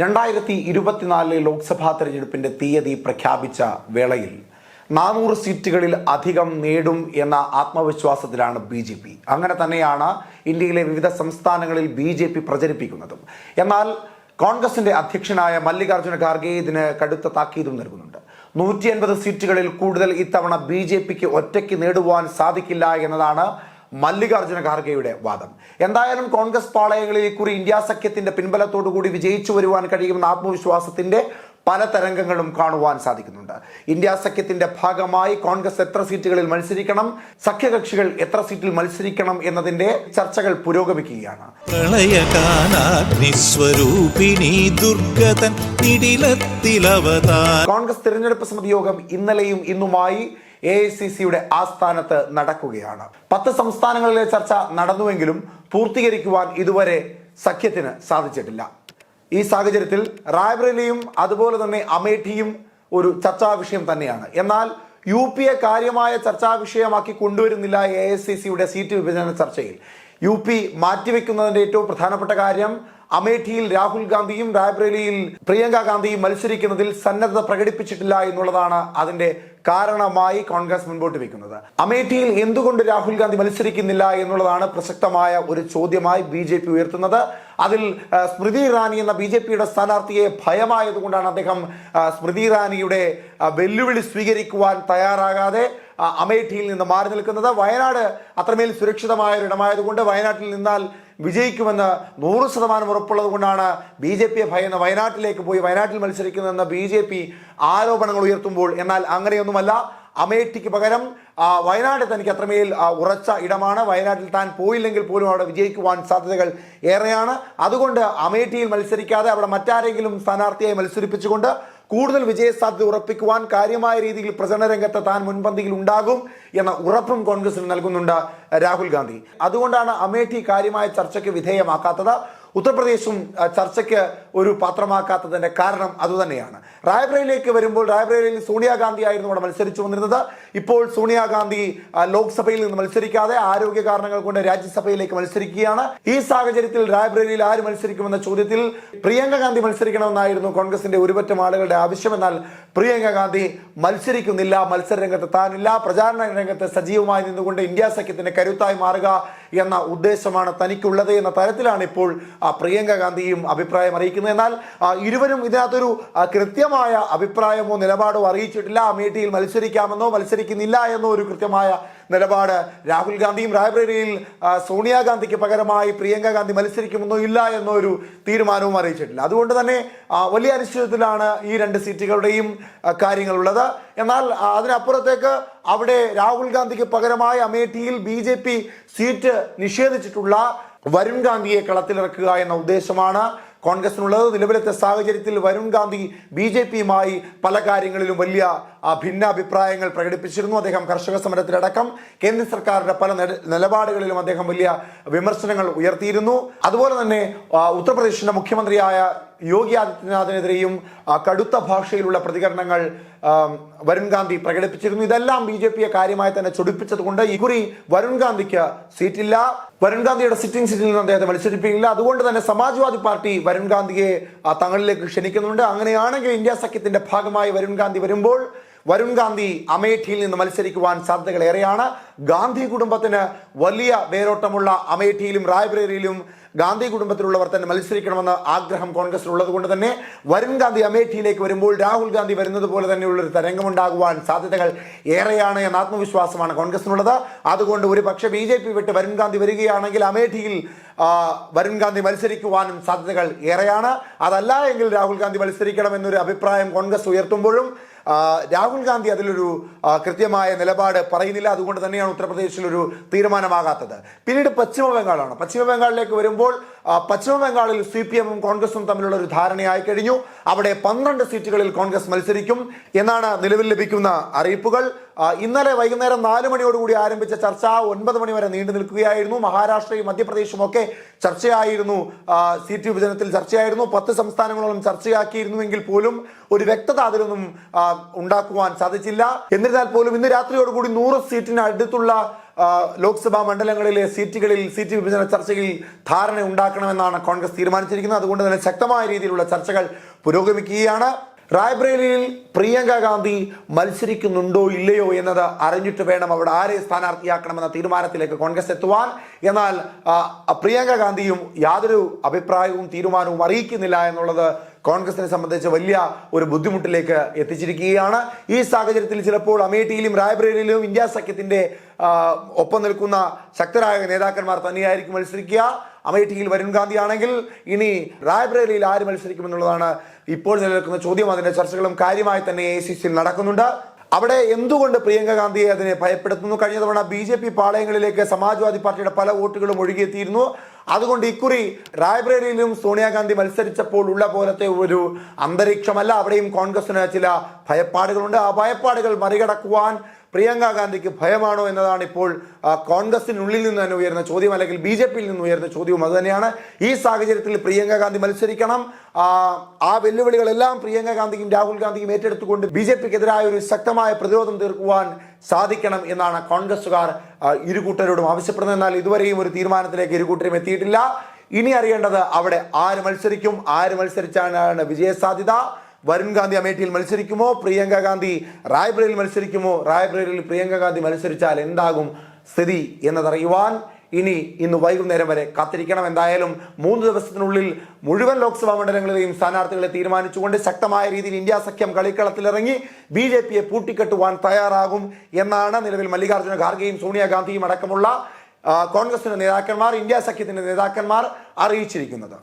2024 ലോക്സഭാ തെരഞ്ഞെടുപ്പിന്റെ തീയതി പ്രഖ്യാപിച്ച വേളയിൽ 400 സീറ്റുകളിൽ അധികം നേടും എന്ന ആത്മവിശ്വാസത്തിലാണ് BJP. അങ്ങനെ തന്നെയാണ് ഇന്ത്യയിലെ വിവിധ സംസ്ഥാനങ്ങളിൽ BJP പ്രചരിപ്പിക്കുന്നതും. എന്നാൽ കോൺഗ്രസിന്റെ അധ്യക്ഷനായ മല്ലികാർജ്ജുന ഖാർഗെ ഇതിന് കടുത്ത താക്കീതും നൽകുന്നുണ്ട്. 150 സീറ്റുകളിൽ കൂടുതൽ ഇത്തവണ BJPക്ക് ഒറ്റയ്ക്ക് നേടുവാൻ സാധിക്കില്ല എന്നതാണ് മല്ലികാർജ്ജുന ഖാർഗെയുടെ വാദം. എന്തായാലും കോൺഗ്രസ് പാളയങ്ങളിൽ ഇക്കുറി ഇന്ത്യ സഖ്യത്തിന്റെ പിൻബലത്തോടുകൂടി വിജയിച്ചു വരുവാൻ കഴിയുമെന്ന ആത്മവിശ്വാസത്തിന്റെ പല തരംഗങ്ങളും കാണുവാൻ സാധിക്കുന്നുണ്ട്. ഇന്ത്യ സഖ്യത്തിന്റെ ഭാഗമായി കോൺഗ്രസ് എത്ര സീറ്റുകളിൽ മത്സരിക്കണം, സഖ്യകക്ഷികൾ എത്ര സീറ്റിൽ മത്സരിക്കണം എന്നതിന്റെ ചർച്ചകൾ പുരോഗമിക്കുകയാണ്. കോൺഗ്രസ് തിരഞ്ഞെടുപ്പ് സമിതി യോഗം ഇന്നലെയും ഇന്നുമായി AICCയുടെ ആസ്ഥാനത്ത് നടക്കുകയാണ്. 10 സംസ്ഥാനങ്ങളിലെ ചർച്ച നടന്നുവെങ്കിലും പൂർത്തീകരിക്കുവാൻ ഇതുവരെ സഖ്യത്തിന് സാധിച്ചിട്ടില്ല. ഈ സാഹചര്യത്തിൽ റായ്ബറേലിയും അതുപോലെ തന്നെ അമേഠിയും ഒരു ചർച്ചാ വിഷയം തന്നെയാണ്. എന്നാൽ UP കാര്യമായ ചർച്ചാ വിഷയമാക്കി കൊണ്ടുവരുന്നില്ല AICCയുടെ സീറ്റ് വിഭജന ചർച്ചയിൽ. UP മാറ്റിവെക്കുന്നതിന്റെ ഏറ്റവും പ്രധാനപ്പെട്ട കാര്യം അമേഠിയിൽ രാഹുൽ ഗാന്ധിയും റായ്ബറേലിയിൽ പ്രിയങ്ക ഗാന്ധിയും മത്സരിക്കുന്നതിൽ സന്നദ്ധത പ്രകടിപ്പിച്ചിട്ടില്ല എന്നുള്ളതാണ് അതിന്റെ കാരണമായി കോൺഗ്രസ് മുൻപോട്ട് വെക്കുന്നത്. അമേഠിയിൽ എന്തുകൊണ്ട് രാഹുൽ ഗാന്ധി മത്സരിക്കുന്നില്ല എന്നുള്ളതാണ് പ്രസക്തമായ ഒരു ചോദ്യമായി BJP ഉയർത്തുന്നത്. അതിൽ സ്മൃതി ഇറാനി എന്ന BJPയുടെ സ്ഥാനാർത്ഥിയെ ഭയമായതുകൊണ്ടാണ് അദ്ദേഹം സ്മൃതി ഇറാനിയുടെ വെല്ലുവിളി സ്വീകരിക്കുവാൻ തയ്യാറാകാതെ അമേഠിയിൽ നിന്ന് മാറി നിൽക്കുന്നത്. വയനാട് അത്രമേൽ സുരക്ഷിതമായ ഒരിടമായതുകൊണ്ട് വയനാട്ടിൽ നിന്നാൽ വിജയിക്കുമെന്ന് 100% ഉറപ്പുള്ളത് കൊണ്ടാണ് BJPയെ ഭയന്ന് വയനാട്ടിലേക്ക് പോയി വയനാട്ടിൽ മത്സരിക്കുന്നതെന്ന് BJP ആരോപണങ്ങൾ ഉയർത്തുമ്പോൾ, എന്നാൽ അങ്ങനെയൊന്നുമല്ല. അമേഠിക്ക് പകരം വയനാട് തനിക്ക് അത്രമേൽ ഉറച്ച ഇടമാണ്. വയനാട്ടിൽ താൻ പോയില്ലെങ്കിൽ പോലും അവിടെ വിജയിക്കുവാൻ സാധ്യതകൾ ഏറെയാണ്. അതുകൊണ്ട് അമേഠിയിൽ മത്സരിക്കാതെ അവിടെ മറ്റാരെങ്കിലും സ്ഥാനാർത്ഥിയായി മത്സരിപ്പിച്ചുകൊണ്ട് കൂടുതൽ വിജയസാധ്യത ഉറപ്പിക്കുവാൻ കാര്യമായ രീതിയിൽ പ്രചരണ രംഗത്ത് താൻ മുൻപന്തിയിൽ ഉണ്ടാകും എന്ന ഉറപ്പും കോൺഗ്രസിന് നൽകുന്നുണ്ട് രാഹുൽ ഗാന്ധി. അതുകൊണ്ടാണ് അമേഠി കാര്യമായ ചർച്ചയ്ക്ക് വിധേയമാക്കാത്തത്. ഉത്തർപ്രദേശും ചർച്ചയ്ക്ക് ഒരു പാത്രമാക്കാത്തതിന്റെ കാരണം അതുതന്നെയാണ്. റായ്ബറേലിയിലേക്ക് വരുമ്പോൾ റായ്ബറേലിയിൽ സോണിയാഗാന്ധി ആയിരുന്നു അവിടെ മത്സരിച്ചു വന്നിരുന്നത്. ഇപ്പോൾ സോണിയാഗാന്ധി ലോക്സഭയിൽ നിന്ന് മത്സരിക്കാതെ ആരോഗ്യ കാരണങ്ങൾ കൊണ്ട് രാജ്യസഭയിലേക്ക് മത്സരിക്കുകയാണ്. ഈ സാഹചര്യത്തിൽ റായ്ബറേലിയിൽ ആര് മത്സരിക്കുമെന്ന ചോദ്യത്തിൽ പ്രിയങ്ക ഗാന്ധി മത്സരിക്കണമെന്നായിരുന്നു കോൺഗ്രസിന്റെ ഒരുപറ്റം ആളുകളുടെ ആവശ്യം. എന്നാൽ പ്രിയങ്ക ഗാന്ധി മത്സരിക്കുന്നില്ല, മത്സര രംഗത്ത് താനില്ല, പ്രചാരണ രംഗത്ത് സജീവമായി നിന്നുകൊണ്ട് ഇന്ത്യ സഖ്യത്തിന്റെ കരുത്തായി മാറുക എന്ന ഉദ്ദേശമാണ് തനിക്കുള്ളത് എന്ന തരത്തിലാണ് ഇപ്പോൾ പ്രിയങ്ക ഗാന്ധിയും അഭിപ്രായം അറിയിക്കുന്നത്. എന്നാൽ ഇരുവരും ഇതിനകത്തൊരു കൃത്യമായ അഭിപ്രായമോ നിലപാടോ അറിയിച്ചിട്ടില്ല. അമേഠിയിൽ മത്സരിക്കാമെന്നോ മത്സരിക്കുന്നില്ല എന്നോ ഒരു കൃത്യമായ നിലപാട് രാഹുൽ ഗാന്ധിയും റായ്ബറേലിയിൽ സോണിയാഗാന്ധിക്ക് പകരമായി പ്രിയങ്ക ഗാന്ധി മത്സരിക്കുമെന്നോ ഇല്ല എന്നോ ഒരു തീരുമാനവും അറിയിച്ചിട്ടില്ല. അതുകൊണ്ട് തന്നെ വലിയ അനിശ്ചിതത്വത്തിലാണ് ഈ 2 സീറ്റുകളുടെയും കാര്യങ്ങളുള്ളത്. എന്നാൽ അതിനപ്പുറത്തേക്ക് അവിടെ രാഹുൽ ഗാന്ധിക്ക് പകരമായി അമേഠിയിൽ BJP സീറ്റ് നിഷേധിച്ചിട്ടുള്ള വരുൺ ഗാന്ധിയെ കളത്തിലിറക്കുക എന്ന ഉദ്ദേശമാണ് കോൺഗ്രസിനുള്ളത്. നിലവിലത്തെ സാഹചര്യത്തിൽ വരുൺ ഗാന്ധി BJPയുമായി പല കാര്യങ്ങളിലും വലിയ ഭിന്നാഭിപ്രായങ്ങൾ പ്രകടിപ്പിച്ചിരുന്നു. അദ്ദേഹം കർഷക സമരത്തിലടക്കം കേന്ദ്ര സർക്കാരിന്റെ പല നിലപാടുകളിലും അദ്ദേഹം വലിയ വിമർശനങ്ങൾ ഉയർത്തിയിരുന്നു. അതുപോലെ തന്നെ ഉത്തർപ്രദേശിന്റെ മുഖ്യമന്ത്രിയായ യോഗി ആദിത്യനാഥിനെതിരെയും കടുത്ത ഭാഷയിലുള്ള പ്രതികരണങ്ങൾ വരുൺ ഗാന്ധി പ്രകടിപ്പിച്ചിരുന്നു. ഇതെല്ലാം BJPയെ കാര്യമായി തന്നെ ചൊടിപ്പിച്ചതുകൊണ്ട് ഇക്കുറി വരുൺ ഗാന്ധിക്ക് സീറ്റില്ല. വരുൺ ഗാന്ധിയുടെ സിറ്റിംഗ് സീറ്റിൽ നിന്ന് അദ്ദേഹത്തെ മത്സരിപ്പിക്കില്ല. അതുകൊണ്ട് തന്നെ സമാജ്വാദി പാർട്ടി വരുൺ ഗാന്ധിയെ തങ്ങളിലേക്ക് ക്ഷണിക്കുന്നുണ്ട്. അങ്ങനെയാണെങ്കിൽ ഇന്ത്യ സഖ്യത്തിന്റെ ഭാഗമായി വരുൺ ഗാന്ധി വരുമ്പോൾ വരുൺ ഗാന്ധി അമേഠിയിൽ നിന്ന് മത്സരിക്കുവാൻ സാധ്യതകൾ ഏറെയാണ്. ഗാന്ധി കുടുംബത്തിന് വലിയ വേരോട്ടമുള്ള അമേഠിയിലും റായ്ബറേലിയിലും ഗാന്ധി കുടുംബത്തിലുള്ളവർ തന്നെ മത്സരിക്കണമെന്ന ആഗ്രഹം കോൺഗ്രസിലുള്ളത് കൊണ്ട് തന്നെ വരുൺ ഗാന്ധി അമേഠിയിലേക്ക് വരുമ്പോൾ രാഹുൽ ഗാന്ധി വരുന്നത് പോലെ തന്നെയുള്ളൊരു തരംഗമുണ്ടാകുവാൻ സാധ്യതകൾ ഏറെയാണ് എന്ന ആത്മവിശ്വാസമാണ് കോൺഗ്രസിനുള്ളത്. അതുകൊണ്ട് ഒരു പക്ഷേ BJP വിട്ട് വരുൺ ഗാന്ധി വരികയാണെങ്കിൽ അമേഠിയിൽ വരുൺ ഗാന്ധി മത്സരിക്കുവാനും സാധ്യതകൾ ഏറെയാണ്. അതല്ല എങ്കിൽ രാഹുൽ ഗാന്ധി മത്സരിക്കണമെന്നൊരു അഭിപ്രായം കോൺഗ്രസ് ഉയർത്തുമ്പോഴും രാഹുൽ ഗാന്ധി അതിലൊരു കൃത്യമായ നിലപാട് പറയുന്നില്ല. അതുകൊണ്ട് തന്നെയാണ് ഉത്തർപ്രദേശിൽ ഒരു തീരുമാനമാകാത്തത്. പിന്നീട് പശ്ചിമ ബംഗാളാണ്. പശ്ചിമ ബംഗാളിലേക്ക് വരുമ്പോൾ പശ്ചിമ ബംഗാളിൽ CPM-ഉം കോൺഗ്രസും തമ്മിലുള്ള ഒരു ധാരണയായി കഴിഞ്ഞു. അവിടെ 12 സീറ്റുകളിൽ കോൺഗ്രസ് മത്സരിക്കും എന്നാണ് നിലവിൽ ലഭിക്കുന്ന അറിയിപ്പുകൾ. ഇന്നലെ വൈകുന്നേരം 4 മണിയോടുകൂടി ആരംഭിച്ച ചർച്ച 9 മണി വരെ നീണ്ടു നിൽക്കുകയായിരുന്നു. മഹാരാഷ്ട്രയും മധ്യപ്രദേശും ഒക്കെ ചർച്ചയായിരുന്നു, സീറ്റ് വിഭജനത്തിൽ ചർച്ചയായിരുന്നു. 10 സംസ്ഥാനങ്ങളോളം ചർച്ചയാക്കിയിരുന്നുവെങ്കിൽ പോലും ഒരു വ്യക്തത അതിലൊന്നും ഉണ്ടാക്കുവാൻ സാധിച്ചില്ല. എന്നിരുന്നാൽ പോലും ഇന്ന് രാത്രിയോടുകൂടി 100 സീറ്റിന് അടുത്തുള്ള ലോക്സഭാ മണ്ഡലങ്ങളിലെ സീറ്റ് വിഭജന ചർച്ചയിൽ ധാരണ ഉണ്ടാക്കണമെന്നാണ് കോൺഗ്രസ് തീരുമാനിച്ചിരിക്കുന്നത്. അതുകൊണ്ട് തന്നെ ശക്തമായ രീതിയിലുള്ള ചർച്ചകൾ പുരോഗമിക്കുകയാണ്. റായ്ബറേലിയിൽ പ്രിയങ്ക ഗാന്ധി മത്സരിക്കുന്നുണ്ടോ ഇല്ലയോ എന്നത് അറിഞ്ഞിട്ട് വേണം അവിടെ ആരെ സ്ഥാനാർത്ഥിയാക്കണമെന്ന തീരുമാനത്തിലേക്ക് കോൺഗ്രസ് എത്തുവാൻ. എന്നാൽ പ്രിയങ്ക ഗാന്ധിയും യാതൊരു അഭിപ്രായവും തീരുമാനവും അറിയിക്കുന്നില്ല എന്നുള്ളത് കോൺഗ്രസിനെ സംബന്ധിച്ച് വലിയ ഒരു ബുദ്ധിമുട്ടിലേക്ക് എത്തിച്ചിരിക്കുകയാണ്. ഈ സാഹചര്യത്തിൽ ചിലപ്പോൾ അമേഠിയിലും റായ്ബറേലിയിലും ഇന്ത്യ സഖ്യത്തിന്റെ ഒപ്പം നിൽക്കുന്ന ശക്തരായ നേതാക്കന്മാർ തന്നെയായിരിക്കും മത്സരിക്കുക. അമേഠിയിൽ വരുൺ ഗാന്ധി ആണെങ്കിൽ ഇനി റായ്ബറേലിയിൽ ആര് മത്സരിക്കുമെന്നുള്ളതാണ് ഇപ്പോൾ നിലനിൽക്കുന്ന ചോദ്യം. അതിന്റെ ചർച്ചകളും കാര്യമായി തന്നെ AICC നടക്കുന്നുണ്ട്. അവിടെ എന്തുകൊണ്ട് പ്രിയങ്ക ഗാന്ധിയെ അതിനെ ഭയപ്പെടുത്തുന്നു? കഴിഞ്ഞ തവണ BJP പാളയങ്ങളിലേക്ക് സമാജ്വാദി പാർട്ടിയുടെ പല വോട്ടുകളും ഒഴുകിയെത്തിയിരുന്നു. അതുകൊണ്ട് ഇക്കുറി റായ്ബറേലിയിലും സോണിയാഗാന്ധി മത്സരിച്ചപ്പോൾ ഉള്ള പോലത്തെ ഒരു അന്തരീക്ഷമല്ല. അവിടെയും കോൺഗ്രസിന് ചില ഭയപ്പാടുകളുണ്ട്. ആ ഭയപ്പാടുകൾ മറികടക്കുവാൻ പ്രിയങ്ക ഗാന്ധിക്ക് ഭയമാണോ എന്നതാണ് ഇപ്പോൾ കോൺഗ്രസിനുള്ളിൽ നിന്ന് തന്നെ ഉയർന്ന ചോദ്യം, അല്ലെങ്കിൽ BJPയിൽ നിന്ന് ഉയർന്ന ചോദ്യവും അതുതന്നെയാണ്. ഈ സാഹചര്യത്തിൽ പ്രിയങ്ക ഗാന്ധി മത്സരിക്കണം. ആ വെല്ലുവിളികളെല്ലാം പ്രിയങ്ക ഗാന്ധിയും രാഹുൽ ഗാന്ധിയും ഏറ്റെടുത്തുകൊണ്ട് BJPക്കെതിരായ ഒരു ശക്തമായ പ്രതിരോധം തീർക്കുവാൻ സാധിക്കണം എന്നാണ് കോൺഗ്രസുകാർ ഇരുകൂട്ടരോടും ആവശ്യപ്പെടുന്നത്. എന്നാൽ ഇതുവരെയും ഒരു തീരുമാനത്തിലേക്ക് ഇരുകൂട്ടരും എത്തിയിട്ടില്ല. ഇനി അറിയേണ്ടത് അവിടെ ആര് മത്സരിക്കും, ആര് മത്സരിച്ചാണ് വിജയസാധ്യത. വരുൺ ഗാന്ധി അമേഠിയിൽ മത്സരിക്കുമോ, പ്രിയങ്ക ഗാന്ധി റായ്ബറേലിയിൽ മത്സരിക്കുമോ, റായ്ബറേലിയിൽ പ്രിയങ്ക ഗാന്ധി മത്സരിച്ചാൽ എന്താകും സ്ഥിതി എന്നതറിയുവാൻ ഇന്ന് വൈകുന്നേരം വരെ കാത്തിരിക്കണം. എന്തായാലും 3 ദിവസത്തിനുള്ളിൽ മുഴുവൻ ലോക്സഭാ മണ്ഡലങ്ങളിലെയും സ്ഥാനാർത്ഥികളെ തീരുമാനിച്ചുകൊണ്ട് ശക്തമായ രീതിയിൽ ഇന്ത്യ സഖ്യം കളിക്കളത്തിലിറങ്ങി BJPയെ പൂട്ടിക്കെട്ടുവാൻ തയ്യാറാകും എന്നാണ് നിലവിൽ മല്ലികാർജ്ജുന ഖാർഗെയും സോണിയാഗാന്ധിയും അടക്കമുള്ള കോൺഗ്രസിന്റെ നേതാക്കന്മാർ, ഇന്ത്യ സഖ്യത്തിന്റെ നേതാക്കന്മാർ അറിയിച്ചിരിക്കുന്നത്.